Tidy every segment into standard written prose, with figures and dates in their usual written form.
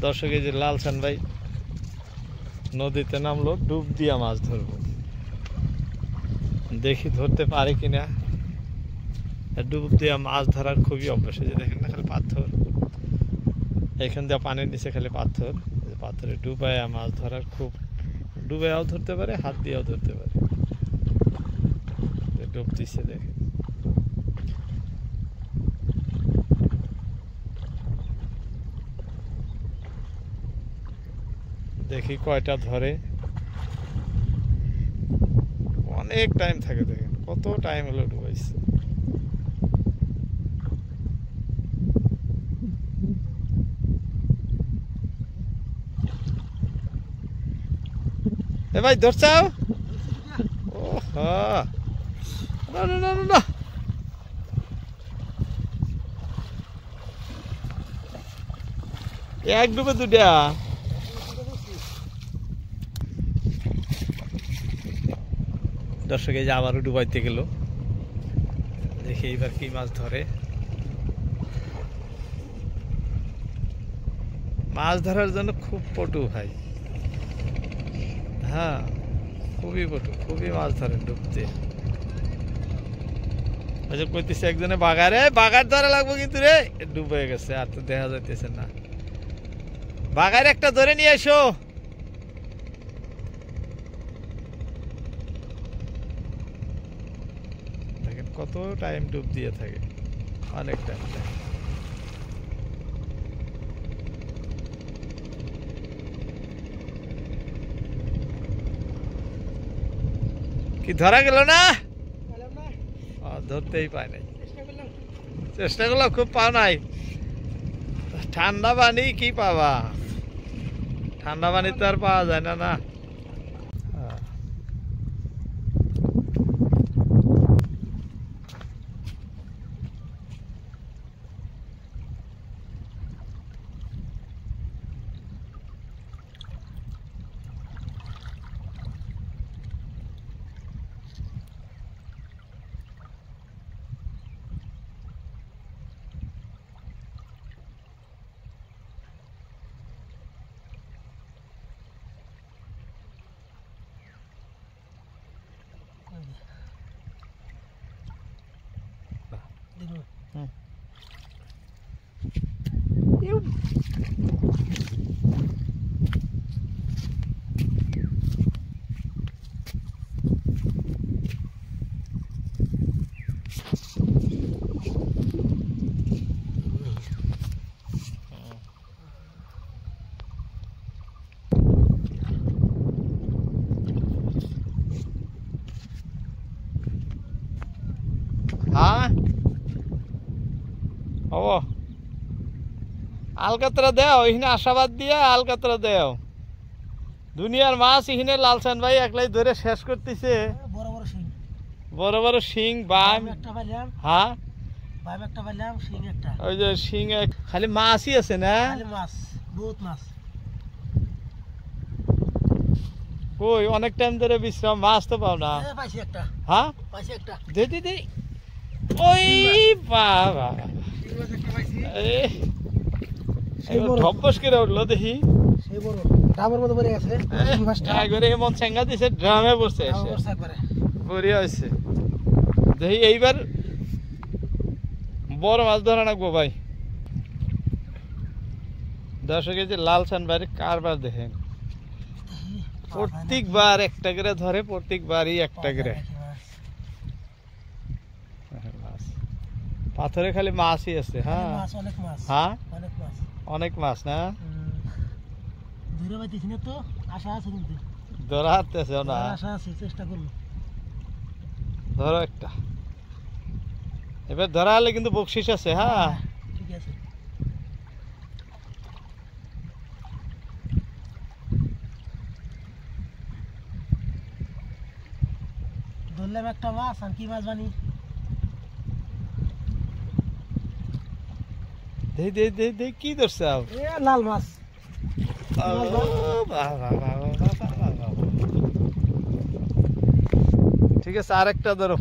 দর্শক এই যে লালসান ভাই নদীতে নামলো ডুব দিয়া মাছ ধরবো, দেখি ধরতে পারে কিনা। ডুব দিয়া মাছ ধরার খুবই অভ্যাস। যে দেখেন না খালি পাথর, এখান দিয়ে পানির নিচে খালি পাথর, পাথরে ডুবাইয়া মাছ ধরার খুব, ডুবাইয়াও ধরতে পারে, হাত দিয়েও ধরতে পারে। ডুব দিচ্ছে দেখে, দেখি কয়টা ধরে। অনেক টাইম থাকে, দেখেন কত টাইম হলো ডুবাইছে। এ ভাই ধরছাও? ও হ্যাঁ, না না না না, এক ডুবে দুটা। দর্শক এই যে আবারও ডুবাইতে গেল, দেখি এইবার কি মাছ ধরে। মাছ ধরার জন্য খুব পটু ভাই, হ্যাঁ খুবই পটু, খুবই মাছ ধরে ডুবতে। কইতেছে একজনে বাগারে, বাগার ধরা লাগবো কিন্তু রে, ডুবে গেছে আর তো দেখা যাইতেছে না। বাগার একটা ধরে নিয়ে এসো। দেখেন কত টাইম ডুব দিয়ে থাকে, অনেক টাইম। কি ধরা গেল না? ধরতেই পায় নাই, চেষ্টা করলাম খুব, পাও নাই। ঠান্ডা পানি কি পাবা, ঠান্ডা পানি তো আর পাওয়া যায় না। না হ্যাঁ হব, আলকাতরা দেও এখানে, আশাবাদ দিয়ে আলকাতরা দেও। দুনিয়ার মাছ এখানে লালসান ভাই একলাই ধরে শেষ করতেছে। বড় বড় শিং, বাম, হ্যাঁ ওই যে শিং, খালি মাছই আছে না, কই অনেক টাইম ধরে বিশ্রাম, মাছ তো পাও না। হ্যাঁ দিদি দি, ওই বাবা ঢপস করে উঠলো দেখি, এমন চেঙ্গা দিছে ড্রামে বসে বড়িয়া হয়েছে। দেখি এইবার বড় মাছ ধরা রাখবো ভাই। দর্শক এই যে লালসান বাড়ির কারবার দেখেন, প্রত্যেকবার একটা করে ধরে, প্রত্যেকবারই একটা করে। পাথরে খালি মাছই আছে। হ্যাঁ হ্যাঁ অনেক মাছ না, ধরা হাঁটতেছে না, ধরো একটা। এবার ধরা হলে কিন্তু বকশিস আছে। হ্যাঁ ঠিক আছে, ধরলাম একটা মাছ। আর কি মাছ জানি, কি ধরছে? লাল মাছ। ঠিক আছে, আরেকটা ধরো।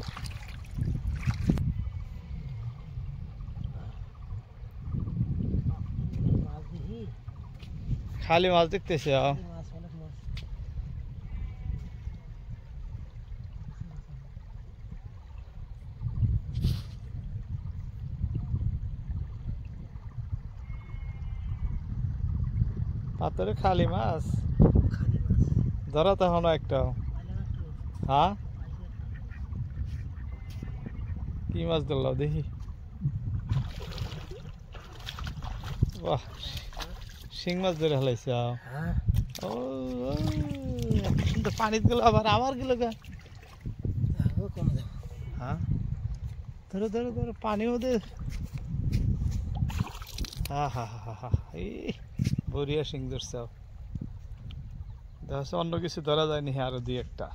খালি মাছ দেখতেছি মাছ অনেক মাছ। পাথরে খালি মাছ খালি মাছ। ধরা তো এখনো একটাও। পাইলাম একটু। হ্যাঁ, পাইছি একটা। কি মাছ ধরলাম দেখি। বাহ, শিং মাছ ধরে ফেলাইছে। হ্যাঁ। ও এত সুন্দর পানিত গেল, আবার আমার গেল গা। যাবো কমে যাবো। হ্যাঁ, ধরো ধরো ধরো, পানিও দে। হা হা হা হা, এই বড়িয়া শিং ধরছে। দেখা যাচ্ছে অন্য কিছু ধরা যায়নি, আরো দুই একটা।